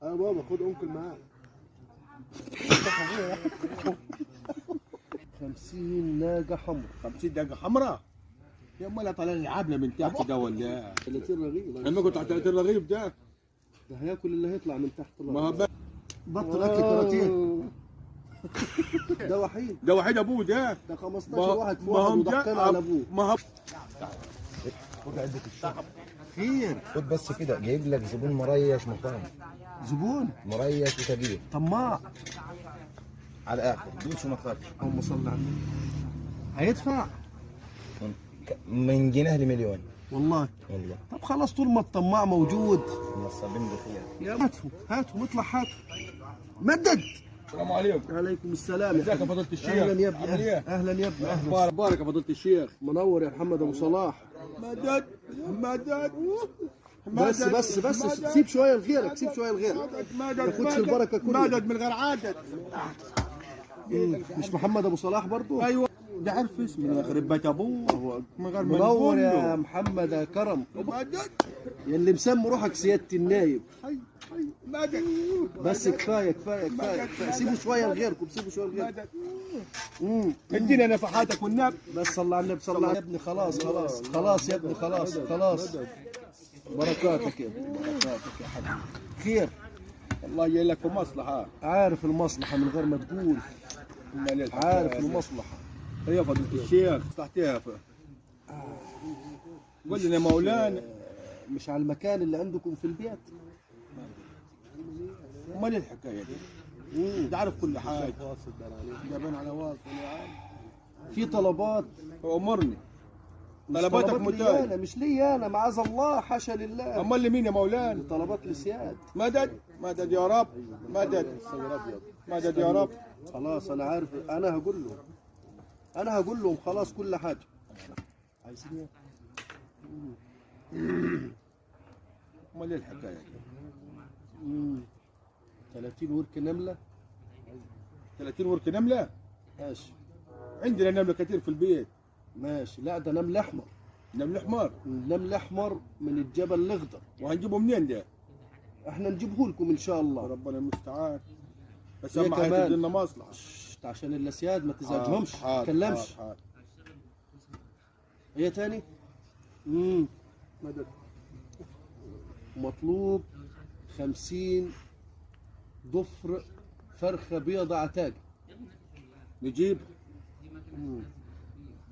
يا بابا خد انكل معاك. 50 ناقة حمراء. 50 دقة حمراء. يا امال طالع لي عبله من تحت ده ولا؟ 30 رغيف. انا قلت تحت 30 رغيف ده. ده هياكل اللي هيطلع من تحت. ما هو بطل اكل كراتين. ده وحيد. ده وحيد ابوه ده. ده 15 واحد في واحد وضحكنا على ابوه. ما هو خد عدة الشهر. خير. خد بس كده جايب لك زبون مريش محترم. زبون مريش وكبير طماع على الاخر، دوس وما تخافش. اللهم صل على النبي. هيدفع من جنيه لمليون. والله. والله طب خلاص طول ما الطماع موجود. نصابين بخير. يا هاتهم اطلع هاتهم. مدد. السلام عليكم. عليكم السلام. ازيك يا فضيلة الشيخ؟ اهلا يا ابني. عامل ايه؟ اهلا يا ابني. اهلا. بارك يا فضيلة الشيخ. منور يا محمد ابو صلاح. مدد مدد. بس سيب شويه لغيرك. سيب شويه لغيرك. ما تاخدش البركه كلها. مدد من غير عدد. مش محمد ابو صلاح برضو؟ ايوه ده عارف اسمه يخرب بيت ابوه من غير ما منور يا نقول له. محمد يا كرم. مدد. يا اللي مسمي روحك سياده النايب. حي مدد. بس كفايه. سيبوا شويه لغيركم. سيبوا شويه لغيركم. ادينا نفحاتك والنبي. بس صلى على النبي. صلى على يا ابني. خلاص يا ابني. خلاص. بركاتك يا ابني. بركاتك يا حبيبي. خير. الله يجي لك مصلحه. عارف المصلحه من غير ما تقول. عارف المصلحه. هي فضيلة الشيخ تحتها قول لنا مولانا. مش على المكان اللي عندكم في البيت. امال الحكايه دي؟ انت عارف كل حاجه. جايبين على واصل يا عم. في طلبات. امرني. مش طلباتك طلبات لي متاح. انا. مش لي انا معاذ الله. حاشا لله. امال لمين يا مولانا؟ طلبات لسياد. مدد يا رب. مدد يا رب. خلاص انا عارف. انا هقول لهم خلاص كل حاجه. عايزين امال الحكايه دي؟ 30 ورك نمله. 30 ورك نمله؟ ماشي. عندنا نمله كتير في البيت. ماشي. لا ده نمل احمر. نمل حمار. نمل احمر من الجبل الاخضر. وهنجيبه منين ده؟ احنا نجيبه لكم ان شاء الله. ربنا المستعان. بس هي اهم حاجه كمان. تدينا مصلحه. عشان الاسياد ما تزعجهمش. ما تتكلمش. ايه تاني؟ مدد. مطلوب 50 ضفر فرخه بيضة عتاق. نجيب.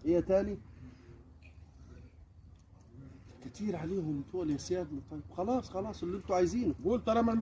ايه تاني؟ كتير عليهم طول يا سيادنا. طيب خلاص اللي انتوا عايزينه. قول طالما